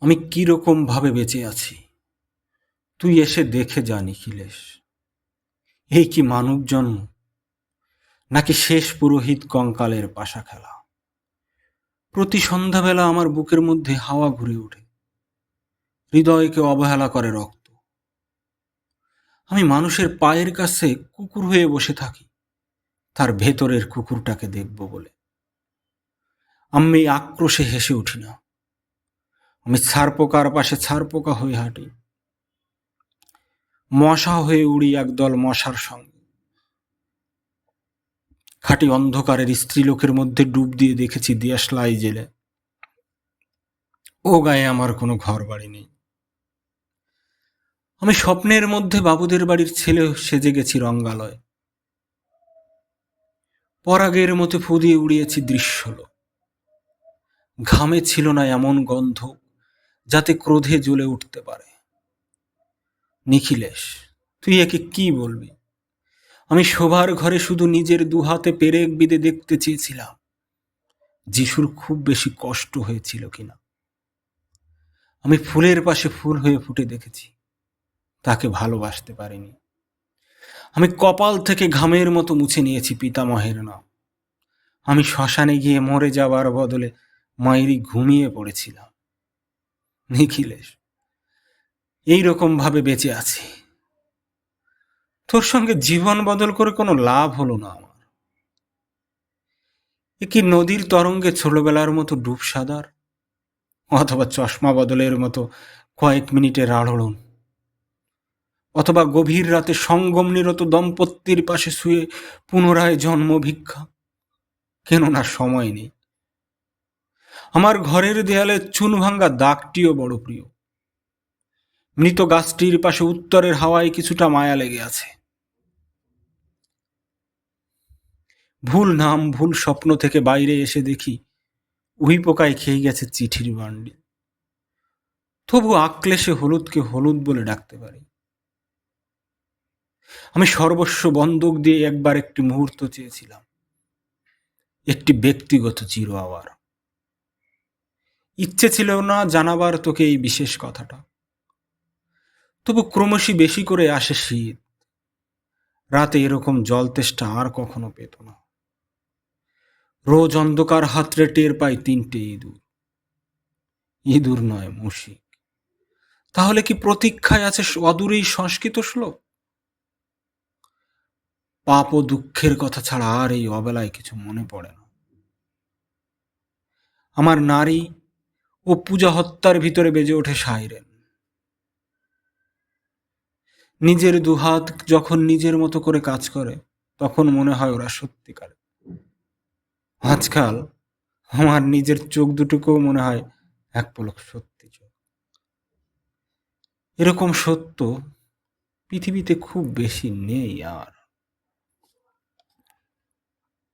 আমি কিরকম ভাবে বেঁচে আছি তুই এসে দেখে যা নিখিলেশ। এই কি মানব জন্ম, নাকি শেষ পুরোহিত কঙ্কালের পাশা খেলা। প্রতি সন্ধ্যাবেলা আমার বুকের মধ্যে হাওয়া ঘুরে ওঠে, হৃদয়কে অবহেলা করে রক্ত। আমি মানুষের পায়ের কাছে কুকুর হয়ে বসে থাকি, তার ভেতরের কুকুরটাকে দেখব বলে। আমি আক্রোশে হেসে উঠি না, আমি ছারপোকার পাশে ছারপোকা হয়ে হাঁটি, মশা হয়ে উড়ি একদল মশার সঙ্গে। খাঁটি অন্ধকারের স্ত্রীলোকের মধ্যে ডুব দিয়ে দেখেছি দেশলাই জেলে। ও গায়ে আমার কোনো ঘর বাড়ি নেই। আমি স্বপ্নের মধ্যে বাবুদের বাড়ির ছেলে সেজে গেছি রঙ্গালয়। পরাগের মতো ফু দিয়ে উড়িয়েছি দৃশ্যলো। ঘামে ছিল না এমন গন্ধ যাতে ক্রোধে জ্বলে উঠতে পারে। নিখিলেশ, তুই একে কি বলবি? আমি শোবার ঘরে শুধু নিজের দুহাতে পেরেক বিদে দেখতে চেয়েছিলাম যিশুর খুব বেশি কষ্ট হয়েছিল কিনা। আমি ফুলের পাশে ফুল হয়ে ফুটে দেখেছি, তাকে ভালোবাসতে পারিনি। আমি কপাল থেকে ঘামের মতো মুছে নিয়েছি পিতামহের নাম। আমি শ্মশানে গিয়ে মরে যাবার বদলে মায়েরই ঘুমিয়ে পড়েছিলাম। নিখিলেশ, এইরকম ভাবে বেঁচে আছি। তোর সঙ্গে জীবন বদল করে কোনো লাভ হলো না আমার। এ কি নদীর তরঙ্গে ছোটবেলার মতো ডুব সাদার, অথবা চশমা বদলের মতো কয়েক মিনিটের আড়ড়ন, অথবা গভীর রাতে সঙ্গম নিরত দম্পতির পাশে শুয়ে পুনরায় জন্ম ভিক্ষা। কেননা সময় নেই। আমার ঘরের দেয়ালে চুন ভাঙ্গা দাগটিও বড় প্রিয়। মৃত গাছটির পাশে উত্তরের হাওয়ায় কিছুটা মায়া লেগে আছে। ভুল নাম ভুল স্বপ্ন থেকে বাইরে এসে দেখি উই পোকায় খেয়ে গেছে চিঠির বান্ডি। তবু আক্লেশে হলুদকে হলুদ বলে ডাকতে পারি। আমি সর্বস্ব বন্ধক দিয়ে একবার একটি মুহূর্ত চেয়েছিলাম, একটি ব্যক্তিগত চির আওয়ার। ইচ্ছে ছিল না জানাবার তোকে এই বিশেষ কথাটা। তবু ক্রমশই বেশি করে আসে শীত। রাতে এরকম জলতেষ্টা আর কখনো পেত না। রোজ অন্ধকার হাতড়ে টের পাই 3টে ইঁদুর। ইঁদুর নয়, মুশিক। তাহলে কি প্রতীক্ষায় আছে অদূরেই সংস্কৃত শ্লোক? পাপ ও দুঃখের কথা ছাড়া আর এই অবেলায় কিছু মনে পড়ে না। আমার নারী ও পূজা হত্যার ভিতরে বেজে ওঠে সাইরেন। নিজের দুহাত যখন নিজের মতো করে কাজ করে, তখন মনে হয় ওরা সত্যিকার। আজকাল আমার নিজের চোখ দুটোকেও মনে হয় এক পলক সত্যি চোখ। এরকম সত্য পৃথিবীতে খুব বেশি নেই আর।